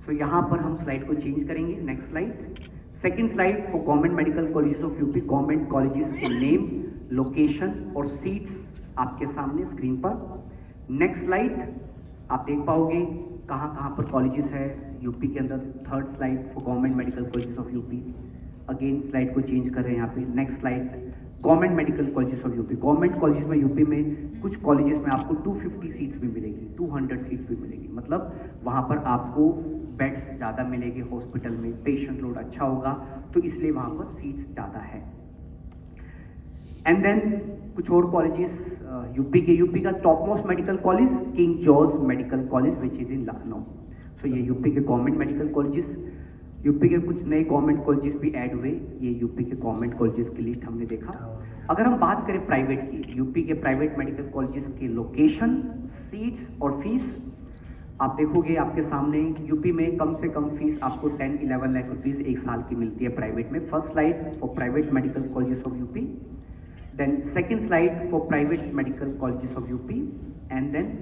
सो यहाँ पर हम स्लाइड को चेंज करेंगे, next slide. Second slide for government medical colleges of UP, government colleges के नेम, लोकेशन और सीट्स आपके सामने स्क्रीन पर। नेक्स्ट स्लाइड आप देख पाओगे कहाँ कहाँ पर कॉलेजेस है यूपी के अंदर। Third slide for government medical colleges of UP, again slide को चेंज कर रहे हैं यहाँ पे। Next slide government medical colleges of UP, government colleges में यूपी में कुछ कॉलेजेस में आपको 250 सीट्स भी मिलेगी, 200 सीट्स भी मिलेगी, मतलब वहाँ पर आपको बेड्स ज़्यादा मिलेंगे हॉस्पिटल में, पेशेंट लोड अच्छा होगा, तो इसलिए वहाँ पर सीट्स ज़्यादा है। एंड देन कुछ और कॉलेजेस यूपी का top most medical college King George medical college which is in Lucknow. So ये यूपी के गवर्नमेंट मेडिकल कॉलेजेस, यूपी के कुछ नए गवर्नमेंट कॉलेजेस भी ऐड हुए, ये यूपी के गवर्नमेंट कॉलेजेस की लिस्ट हमने देखा। अगर हम बात करें प्राइवेट की, यूपी के प्राइवेट मेडिकल कॉलेजेस के लोकेशन, सीट्स और फीस, आप देखोगे आपके सामने यूपी में कम से कम फीस आपको 10-11 लाख रुपीज़ एक साल की मिलती है प्राइवेट में। First slide for private medical colleges of UP, then second slide for private medical colleges of UP, and then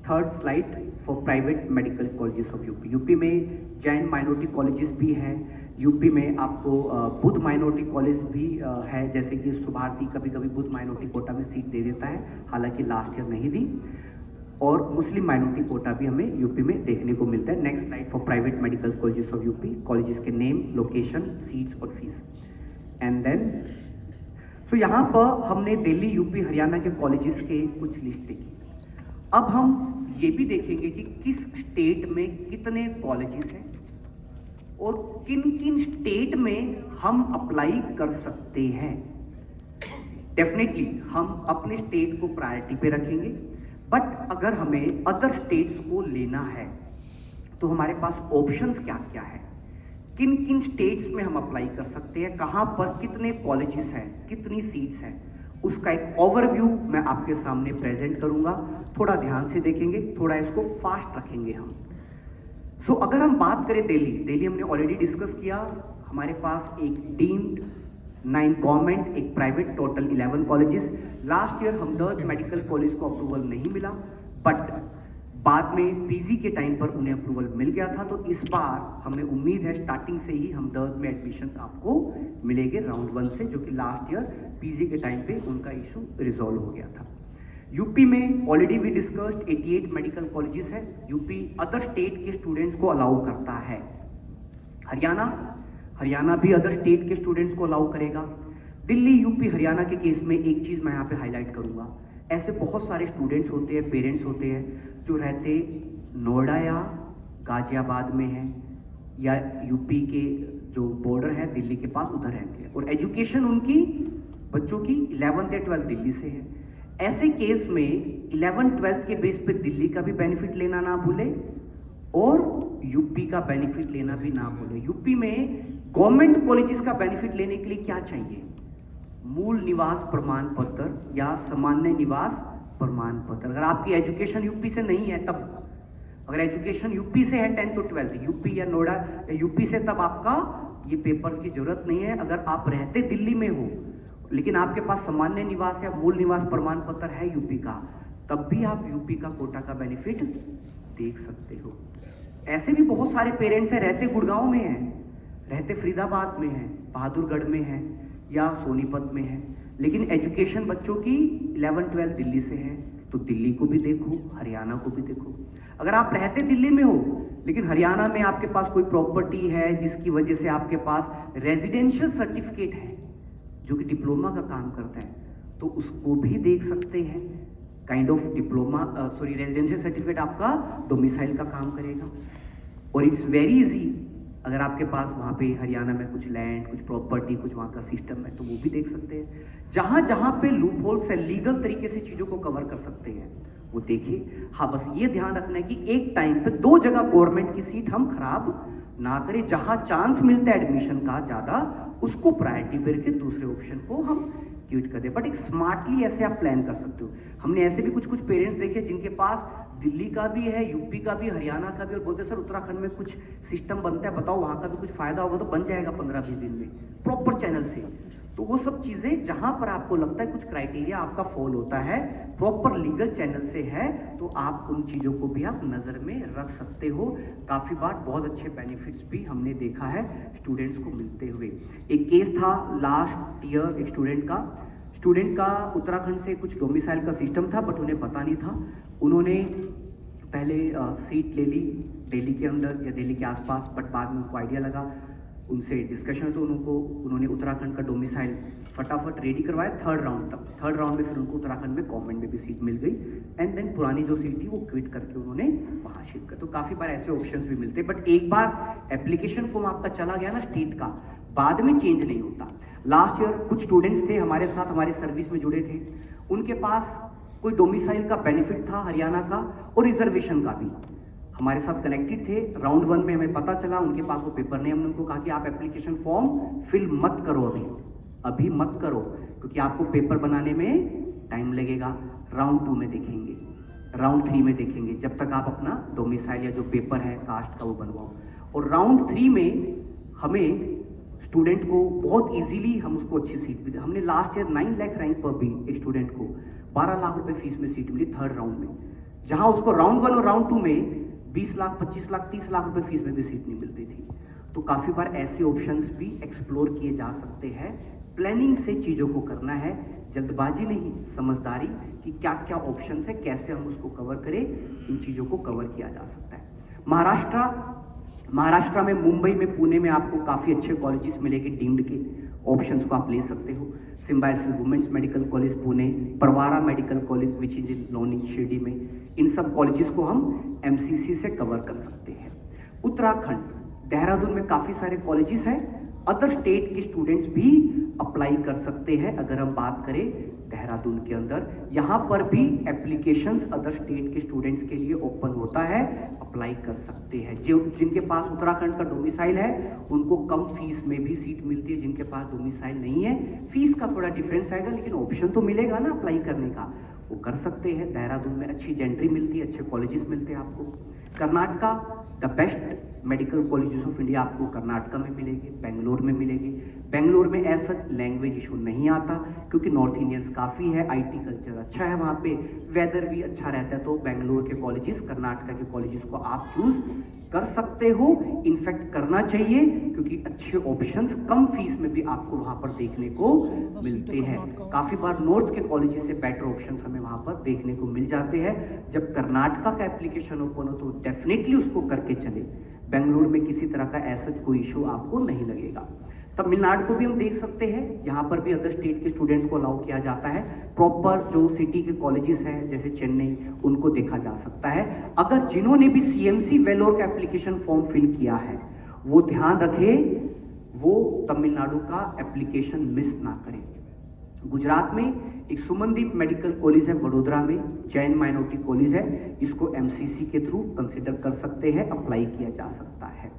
third slide for private medical colleges of UP. UP में Jain minority colleges भी हैं, UP में आपको Buddha minority college भी है, जैसे कि सुभारती कभी कभी बुद्ध माइनॉरिटी कोटा में सीट दे देता है, हालांकि लास्ट ईयर नहीं दी, और मुस्लिम माइनॉरिटी कोटा भी हमें यूपी में देखने को मिलता है। Next slide for private medical colleges of UP, colleges के नेम, लोकेशन, सीट्स और फीस, एंड देन सो यहाँ पर हमने दिल्ली, यूपी, हरियाणा के कॉलेजेस के कुछ लिस्ट देखी। अब हम ये भी देखेंगे कि किस स्टेट में कितने कॉलेजेस हैं और किन किन स्टेट में हम अप्लाई कर सकते हैं। डेफिनेटली हम अपने स्टेट को प्रायोरिटी पे रखेंगे, बट अगर हमें अदर स्टेट्स को लेना है तो हमारे पास ऑप्शंस क्या क्या है, किन किन स्टेट्स में हम अप्लाई कर सकते हैं, कहाँ पर कितने कॉलेजेस हैं, कितनी सीट्स हैं, उसका एक ओवरव्यू मैं आपके सामने प्रेजेंट करूंगा। थोड़ा ध्यान से देखेंगे, थोड़ा इसको फास्ट रखेंगे हम। सो अगर हम बात करें दिल्ली हमने ऑलरेडी डिस्कस किया। हमारे पास एक डीम्ड 9 गवर्नमेंट, एक private, total 11 colleges. Last year Hamdard medical college को अप्रूवल नहीं मिला, बट बाद में पीजी के टाइम पर उन्हें अप्रूवल मिल गया था, तो इस बार हमें उम्मीद है स्टार्टिंग से ही हमदर्द में एडमिशन्स आपको मिलेंगे राउंड 1 से, जो कि लास्ट ईयर पीजी के टाइम पे उनका इशू रिजॉल्व हो गया था। यूपी में already we discussed 88 medical colleges है। यूपी अदर स्टेट के स्टूडेंट्स को अलाउ करता है। हरियाणा भी अदर स्टेट के स्टूडेंट्स को अलाउ करेगा। दिल्ली, यूपी, हरियाणा के केस में एक चीज़ मैं यहाँ पे हाईलाइट करूँगा, ऐसे बहुत सारे स्टूडेंट्स होते हैं, पेरेंट्स होते हैं जो रहते नोएडा या गाजियाबाद में हैं, या यूपी के जो बॉर्डर है दिल्ली के पास उधर रहते हैं, और एजुकेशन उनकी बच्चों की 11th या 12th दिल्ली से है। ऐसे केस में 11th-12th के बेस पे दिल्ली का भी बेनिफिट लेना ना भूले और यूपी का बेनिफिट लेना भी ना भूले। यूपी में गवर्नमेंट कॉलेजेस का बेनिफिट लेने के लिए क्या चाहिए? मूल निवास प्रमाण पत्र या सामान्य निवास प्रमाण पत्र। अगर आपकी एजुकेशन यूपी से नहीं है तब, अगर एजुकेशन यूपी से है 10th to 12th, यूपी या नोएडा या यूपी से, तब आपका ये पेपर्स की जरूरत नहीं है। अगर आप रहते दिल्ली में हो लेकिन आपके पास सामान्य निवास या मूल निवास प्रमाण पत्र है यूपी का, तब भी आप यूपी का कोटा का बेनिफिट देख सकते हो। ऐसे भी बहुत सारे पेरेंट्स हैं, रहते गुड़गांव में हैं, रहते फरीदाबाद में हैं, बहादुरगढ़ में हैं या सोनीपत में हैं, लेकिन एजुकेशन बच्चों की 11th-12th दिल्ली से है, तो दिल्ली को भी देखो, हरियाणा को भी देखो। अगर आप रहते दिल्ली में हो लेकिन हरियाणा में आपके पास कोई प्रॉपर्टी है जिसकी वजह से आपके पास रेजिडेंशियल सर्टिफिकेट है जो कि डिप्लोमा का काम करता है, तो उसको भी देख सकते हैं। Kind of diploma residential certificate आपका डोमिसाइल का काम करेगा, और इट्स वेरी इजी। अगर आपके पास वहाँ पे हरियाणा में कुछ लैंड, कुछ प्रॉपर्टी, कुछ वहाँ का सिस्टम है, तो वो भी देख सकते हैं। जहाँ पे लूप होल्स है, लीगल तरीके से चीज़ों को कवर कर सकते हैं, वो देखिए। हाँ, बस ये ध्यान रखना है कि एक टाइम पे 2 जगह गवर्नमेंट की सीट हम खराब ना करें। जहाँ चांस मिलता है एडमिशन का ज़्यादा, उसको प्रायोरिटी पे रखे, दूसरे ऑप्शन को हम क्विट कर दें। बट एक स्मार्टली ऐसे आप प्लान कर सकते हो। हमने ऐसे भी कुछ पेरेंट्स देखे जिनके पास दिल्ली का भी है, यूपी का भी, हरियाणा का भी, और बोलते सर उत्तराखंड में कुछ सिस्टम बनता है, बताओ वहाँ का भी कुछ फायदा होगा तो बन जाएगा 15-20 दिन में, प्रॉपर चैनल से। तो वो सब चीज़ें जहां पर आपको लगता है कुछ क्राइटेरिया आपका फॉल होता है, प्रॉपर लीगल चैनल से है, तो आप उन चीज़ों को भी आप नज़र में रख सकते हो। काफ़ी बार बहुत अच्छे बेनिफिट्स भी हमने देखा है स्टूडेंट्स को मिलते हुए। एक केस था लास्ट ईयर, एक स्टूडेंट का उत्तराखंड से कुछ डोमिसाइल का सिस्टम था, बट उन्हें पता नहीं था। उन्होंने पहले सीट ले ली दिल्ली के अंदर या दिल्ली के आसपास, बट बाद में उनको आइडिया लगा, उनसे डिस्कशन तो उन्होंने उत्तराखंड का डोमिसाइल फटाफट रेडी करवाया थर्ड राउंड में फिर उनको उत्तराखंड में गवर्नमेंट में भी सीट मिल गई, एंड देन पुरानी जो सीट थी वो क्विट करके उन्होंने वहाँ शिफ्ट कर। तो काफ़ी बार ऐसे ऑप्शंस भी मिलते हैं, बट एक बार एप्लीकेशन फॉर्म आपका चला गया ना स्टेट का, बाद में चेंज नहीं होता। लास्ट ईयर कुछ स्टूडेंट्स थे हमारे साथ, हमारे सर्विस में जुड़े थे, उनके पास कोई डोमिसाइल का बेनिफिट था हरियाणा का और रिजर्वेशन का भी, हमारे साथ कनेक्टेड थे। राउंड 1 में हमें पता चला उनके पास वो पेपर नहीं, हमने उनको कहा कि आप एप्लीकेशन फॉर्म फिल मत करो, अभी मत करो, क्योंकि आपको पेपर बनाने में टाइम लगेगा। राउंड 2 में देखेंगे, राउंड 3 में देखेंगे, जब तक आप अपना डोमिसाइल या जो पेपर है कास्ट का वो बनवाओ। और राउंड 3 में हमें स्टूडेंट को बहुत इजीली हम उसको अच्छी सीट भी, हमने लास्ट ईयर 9 लाख रैंक पर भी एक स्टूडेंट को 12 लाख रुपए फीस में सीट मिली थर्ड राउंड में, जहां उसको राउंड 1 और राउंड 2 में 20 लाख 25 लाख 30 लाख रुपए फीस में भी सीट नहीं मिल रही थी। तो काफ़ी बार ऐसे ऑप्शंस भी एक्सप्लोर किए जा सकते हैं। प्लानिंग से चीज़ों को करना है, जल्दबाजी नहीं, समझदारी कि क्या क्या ऑप्शंस है, कैसे हम उसको कवर करें, इन चीज़ों को कवर किया जा सकता है। महाराष्ट्र में मुंबई में पुणे में आपको काफ़ी अच्छे कॉलेजेस मिलेंगे, डीम्ड के ऑप्शंस को आप ले सकते हो। Symbiosis women's medical college Pune, Pravara medical college which is in Loni Shirdi में, इन सब कॉलेजेस को हम एमसीसी से कवर कर सकते हैं। उत्तराखंड देहरादून में काफ़ी सारे कॉलेजेस हैं, अदर स्टेट के स्टूडेंट्स भी अप्लाई कर सकते हैं। अगर हम बात करें देहरादून के अंदर, यहाँ पर भी एप्लीकेशंस अदर स्टेट के स्टूडेंट्स के लिए ओपन होता है, अप्लाई कर सकते हैं। जिनके पास उत्तराखंड का डोमिसाइल है उनको कम फीस में भी सीट मिलती है, जिनके पास डोमिसाइल नहीं है फीस का थोड़ा डिफरेंस आएगा, लेकिन ऑप्शन तो मिलेगा ना अप्लाई करने का, वो कर सकते हैं। देहरादून में अच्छी जेंट्री मिलती है, अच्छे कॉलेजेस मिलते हैं आपको। Karnataka the best medical colleges of India आपको कर्नाटका में मिलेंगे, बेंगलोर में मिलेंगे। बेंगलोर में एज सच लैंग्वेज इशू नहीं आता, क्योंकि नॉर्थ इंडियंस काफ़ी है, आईटी कल्चर अच्छा है वहाँ पे, वेदर भी अच्छा रहता है, तो बेंगलोर के कॉलेजेस, कर्नाटका के कॉलेजेस को आप चूज कर सकते हो। इनफैक्ट करना चाहिए, क्योंकि अच्छे ऑप्शंस कम फीस में भी आपको वहाँ पर देखने को मिलते हैं। काफ़ी बार नॉर्थ के कॉलेजेस से बेटर ऑप्शंस हमें वहाँ पर देखने को मिल जाते हैं। जब कर्नाटका का एप्लीकेशन ओपन हो तो डेफिनेटली उसको करके चले, बेंगलुरु में किसी तरह का ऐसा कोई इशू आपको नहीं लगेगा। तमिलनाडु को भी हम देख सकते हैं, यहाँ पर भी अदर स्टेट के स्टूडेंट्स को अलाउ किया जाता है। प्रॉपर जो सिटी के कॉलेजेस हैं जैसे चेन्नई, उनको देखा जा सकता है। अगर जिन्होंने भी सीएमसी वेलोर का एप्लीकेशन फॉर्म फिल किया है वो ध्यान रखें, वो तमिलनाडु का एप्लीकेशन मिस ना करें। गुजरात में एक सुमनदीप मेडिकल कॉलेज है, वडोदरा में जैन माइनॉरिटी कॉलेज है, इसको एमसीसी के थ्रू कंसिडर कर सकते हैं, अप्लाई किया जा सकता है।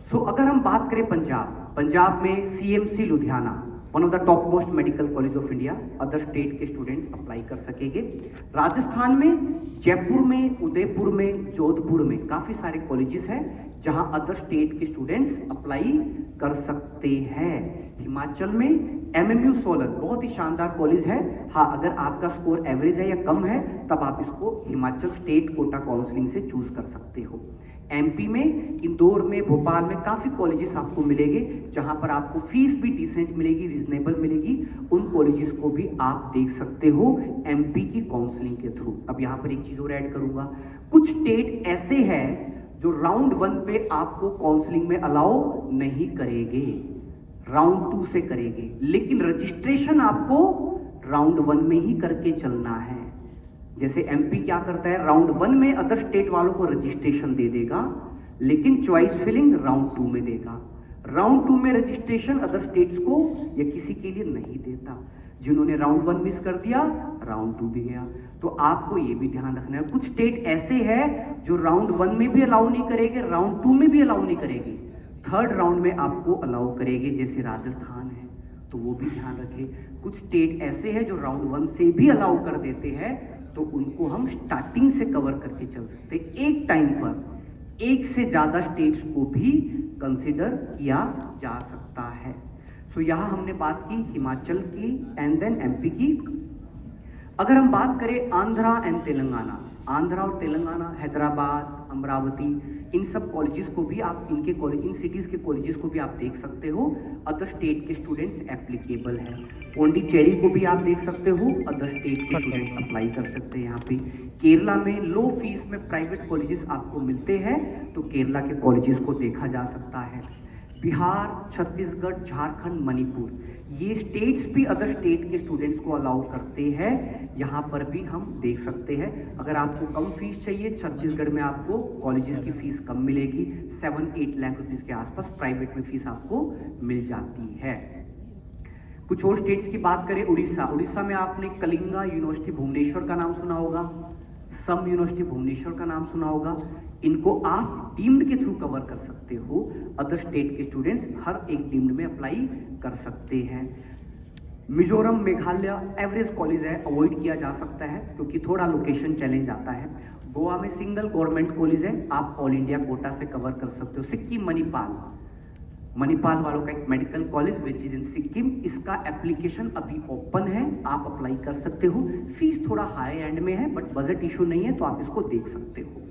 सो अगर हम बात करें पंजाब में CMC Ludhiana, one of the top most medical college of India, other state के स्टूडेंट्स अप्लाई कर सकेंगे। राजस्थान में जयपुर में, उदयपुर में, जोधपुर में काफ़ी सारे कॉलेजेस हैं जहां अदर स्टेट के स्टूडेंट्स अप्लाई कर सकते हैं। हिमाचल में एमएमयू सोलन बहुत ही शानदार कॉलेज है। हाँ, अगर आपका स्कोर एवरेज है या कम है तब आप इसको हिमाचल स्टेट कोटा काउंसलिंग से चूज कर सकते हो। एमपी में इंदौर में, भोपाल में काफ़ी कॉलेजेस आपको मिलेंगे जहां पर आपको फीस भी डिसेंट मिलेगी, रीजनेबल मिलेगी। उन कॉलेजेस को भी आप देख सकते हो एमपी की काउंसलिंग के थ्रू। अब यहाँ पर एक चीज़ और ऐड करूंगा, कुछ स्टेट ऐसे हैं जो राउंड 1 पे आपको काउंसलिंग में अलाउ नहीं करेंगे, राउंड 2 से करेंगे, लेकिन रजिस्ट्रेशन आपको राउंड 1 में ही करके चलना है। जैसे एमपी क्या करता है, राउंड 1 में अदर स्टेट वालों को रजिस्ट्रेशन दे देगा, लेकिन चॉइस फिलिंग राउंड 2 में देगा। राउंड 2 में रजिस्ट्रेशन अदर स्टेट्स को या किसी के लिए नहीं देता। जिन्होंने राउंड 1 मिस कर दिया, राउंड 2 भी गया। तो आपको ये भी ध्यान रखना है, कुछ स्टेट ऐसे हैं जो राउंड 1 में भी अलाउ नहीं करेंगे, राउंड 2 में भी अलाउ नहीं करेंगे, थर्ड राउंड में आपको अलाउ करेंगे, जैसे राजस्थान है, तो वो भी ध्यान रखें। कुछ स्टेट ऐसे हैं जो राउंड 1 से भी अलाउ कर देते हैं, तो उनको हम स्टार्टिंग से कवर करके चल सकते हैं। एक टाइम पर एक से ज़्यादा स्टेट्स को भी कंसिडर किया जा सकता है। सो यहाँ हमने बात की हिमाचल की एंड देन एमपी की। अगर हम बात करें आंध्रा एंड तेलंगाना, आंध्रा और तेलंगाना, हैदराबाद, अमरावती, इन सब कॉलेजेस को भी आप इनके कॉलेज, इन सिटीज़ के कॉलेजेस को भी आप देख सकते हो, अदर स्टेट के स्टूडेंट्स एप्लीकेबल हैं। पौंडीचेरी को भी आप देख सकते हो, अदर स्टेट के स्टूडेंट्स अप्लाई कर सकते हैं यहाँ पे। केरला में लो फीस में प्राइवेट कॉलेजेस आपको मिलते हैं, तो केरला के कॉलेजेस को देखा जा सकता है। बिहार, छत्तीसगढ़, झारखंड, मणिपुर, ये स्टेट्स भी अदर स्टेट के स्टूडेंट्स को अलाउ करते हैं, यहाँ पर भी हम देख सकते हैं। अगर आपको कम फीस चाहिए, छत्तीसगढ़ में आपको कॉलेजेस की फीस कम मिलेगी, 7-8 लाख रुपीस के आसपास प्राइवेट में फीस आपको मिल जाती है। कुछ और स्टेट्स की बात करें, उड़ीसा, उड़ीसा में आपने कलिंगा यूनिवर्सिटी भुवनेश्वर का नाम सुना होगा, सम यूनिवर्सिटी भुवनेश्वर का नाम सुना होगा। इनको आप डीम्ड के थ्रू कवर कर सकते हो, अदर स्टेट के स्टूडेंट्स हर एक डीम्ड में अप्लाई कर सकते हैं। मिजोरम, मेघालय एवरेज कॉलेज है, अवॉइड किया जा सकता है क्योंकि थोड़ा लोकेशन चैलेंज आता है। गोवा में सिंगल गवर्नमेंट कॉलेज है, आप ऑल इंडिया कोटा से कवर कर सकते हो। सिक्किम, मणिपाल, मणिपाल वालों का एक मेडिकल कॉलेज विच इज इन सिक्किम, इसका एप्लीकेशन अभी ओपन है, आप अप्लाई कर सकते हो। फीस थोड़ा हाई एंड में है बट बजट इशू नहीं है, तो आप इसको देख सकते हो।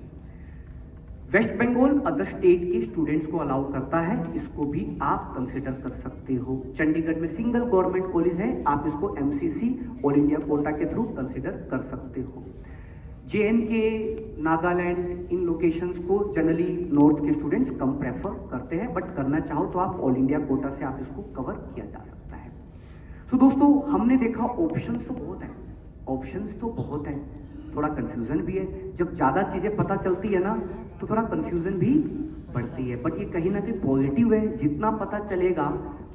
वेस्ट बंगाल अदर स्टेट के स्टूडेंट्स को अलाउ करता है, इसको भी आप कंसिडर कर सकते हो। चंडीगढ़ में सिंगल गवर्नमेंट कॉलेज है, आप इसको एमसीसी ऑल इंडिया कोटा के थ्रू कंसिडर कर सकते हो। JNK, नागालैंड, इन लोकेशंस को जनरली नॉर्थ के स्टूडेंट्स कम प्रेफर करते हैं, बट करना चाहो तो आप ऑल इंडिया कोटा से आप इसको कवर किया जा सकता है। सो दोस्तों, हमने देखा ऑप्शंस तो बहुत हैं, ऑप्शंस तो बहुत हैं, थोड़ा कंफ्यूजन भी है। जब ज़्यादा चीज़ें पता चलती है ना तो थोड़ा कंफ्यूजन भी बढ़ती है, बट ये कहीं ना कहीं पॉजिटिव है। जितना पता चलेगा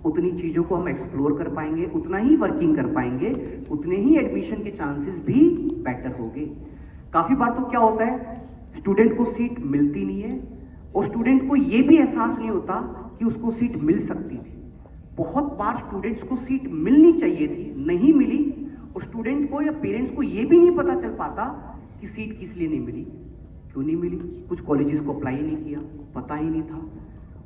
उतनी चीज़ों को हम एक्सप्लोर कर पाएंगे, उतना ही वर्किंग कर पाएंगे, उतने ही एडमिशन के चांसेस भी बेटर होंगे। काफ़ी बार तो क्या होता है, स्टूडेंट को सीट मिलती नहीं है और स्टूडेंट को ये भी एहसास नहीं होता कि उसको सीट मिल सकती थी। बहुत बार स्टूडेंट्स को सीट मिलनी चाहिए थी, नहीं मिली, और स्टूडेंट को या पेरेंट्स को ये भी नहीं पता चल पाता कि सीट किस लिए नहीं मिली, क्यों नहीं मिली। कुछ कॉलेजेस को अप्लाई नहीं किया, पता ही नहीं था,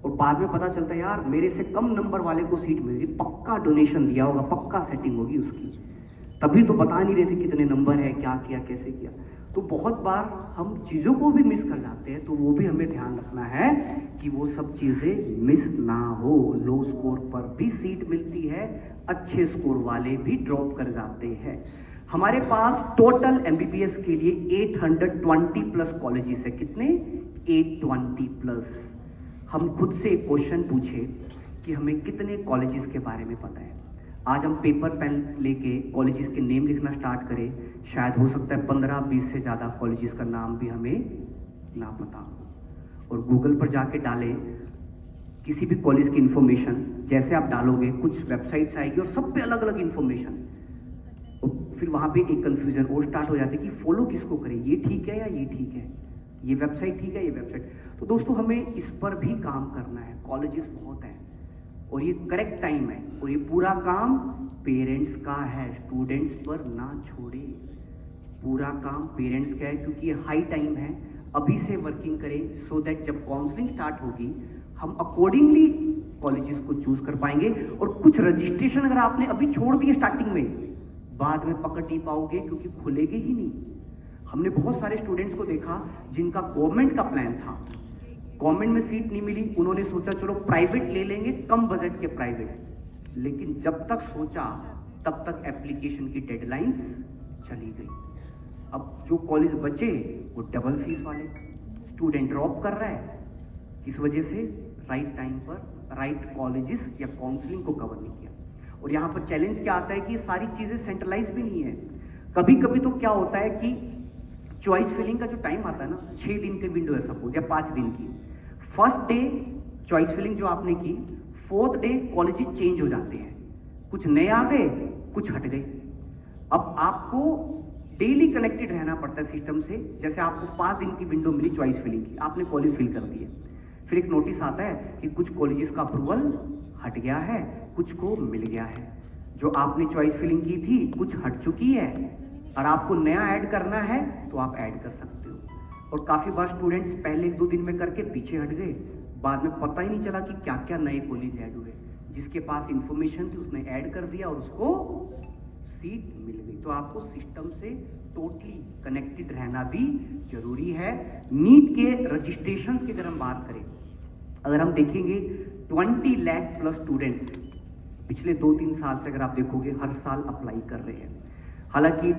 और बाद में पता चलता है यार मेरे से कम नंबर वाले को सीट मिल गई, पक्का डोनेशन दिया होगा, पक्का सेटिंग होगी उसकी, तभी तो बता नहीं रहे थे कितने नंबर है, क्या किया, कैसे किया। तो बहुत बार हम चीज़ों को भी मिस कर जाते हैं, तो वो भी हमें ध्यान रखना है कि वो सब चीज़ें मिस ना हो। लो स्कोर पर भी सीट मिलती है, अच्छे स्कोर वाले भी ड्रॉप कर जाते हैं। हमारे पास टोटल MBBS के लिए 820 प्लस कॉलेजेस है। कितने? 820 प्लस। हम खुद से एक क्वेश्चन पूछे कि हमें कितने कॉलेजेस के बारे में पता है। आज हम पेपर पेन लेके कॉलेजेस के नेम लिखना स्टार्ट करें, शायद हो सकता है 15-20 से ज़्यादा कॉलेजेस का नाम भी हमें ना पता हो। और गूगल पर जाके डालें किसी भी कॉलेज की इन्फॉर्मेशन, जैसे आप डालोगे कुछ वेबसाइट्स आएगी और सब पे अलग अलग इन्फॉर्मेशन, और फिर वहाँ पे एक कन्फ्यूजन और स्टार्ट हो जाती है कि फॉलो किसको करें, ये ठीक है या ये ठीक है, ये वेबसाइट ठीक है, ये वेबसाइट। तो दोस्तों हमें इस पर भी काम करना है। कॉलेजेस बहुत हैं और ये करेक्ट टाइम है, और ये पूरा काम पेरेंट्स का है, स्टूडेंट्स पर ना छोड़े। पूरा काम पेरेंट्स का है क्योंकि ये हाई टाइम है। अभी से वर्किंग करें सो दैट जब काउंसलिंग स्टार्ट होगी हम अकॉर्डिंगली कॉलेजेस को चूज कर पाएंगे। और कुछ रजिस्ट्रेशन अगर आपने अभी छोड़ दिए स्टार्टिंग में, बाद में पकड़ नहीं पाओगे क्योंकि खुलेगे ही नहीं। हमने बहुत सारे स्टूडेंट्स को देखा जिनका गवर्नमेंट का प्लान था, गवर्नमेंट में सीट नहीं मिली, उन्होंने सोचा चलो प्राइवेट ले लेंगे, कम बजट के प्राइवेट, लेकिन जब तक सोचा तब तक एप्लीकेशन की डेडलाइंस चली गई। अब जो कॉलेज बचे वो डबल फीस वाले, स्टूडेंट ड्रॉप कर रहा है, किस वजह से? राइट टाइम पर राइट कॉलेजेस या काउंसलिंग को कवर नहीं किया। और यहाँ पर चैलेंज क्या आता है कि ये सारी चीज़ें सेंट्रलाइज भी नहीं है। कभी कभी तो क्या होता है कि चॉइस फिलिंग का जो टाइम आता है ना, 6 दिन के विंडो है सपोज, या 5 दिन की। फर्स्ट डे चॉइस फिलिंग जो आपने की, 4th डे कॉलेजेस चेंज हो जाते हैं, कुछ नए आ गए, कुछ हट गए। अब आपको डेली कनेक्टेड रहना पड़ता है सिस्टम से। जैसे आपको 5 दिन की विंडो मिली चॉइस फिलिंग की, आपने कॉलेज फिल कर दिए, फिर एक नोटिस आता है कि कुछ कॉलेजेस का अप्रूवल हट गया है, कुछ को मिल गया है। जो आपने चॉइस फिलिंग की थी कुछ हट चुकी है, और आपको नया ऐड करना है तो आप ऐड कर सकते हो। और काफ़ी बार स्टूडेंट्स पहले 1-2 दिन में करके पीछे हट गए, बाद में पता ही नहीं चला कि क्या क्या नए कॉलेज ऐड हुए। जिसके पास इंफॉर्मेशन थी उसने ऐड कर दिया और उसको सीट मिल गई। तो आपको सिस्टम से टोटली कनेक्टेड रहना भी जरूरी है। नीट के रजिस्ट्रेशंस की अगर हम बात करें, अगर हम देखेंगे 20 लाख प्लस स्टूडेंट्स पिछले 2-3 साल से अगर आप देखोगे हर साल अप्लाई कर रहे हैं। हालांकि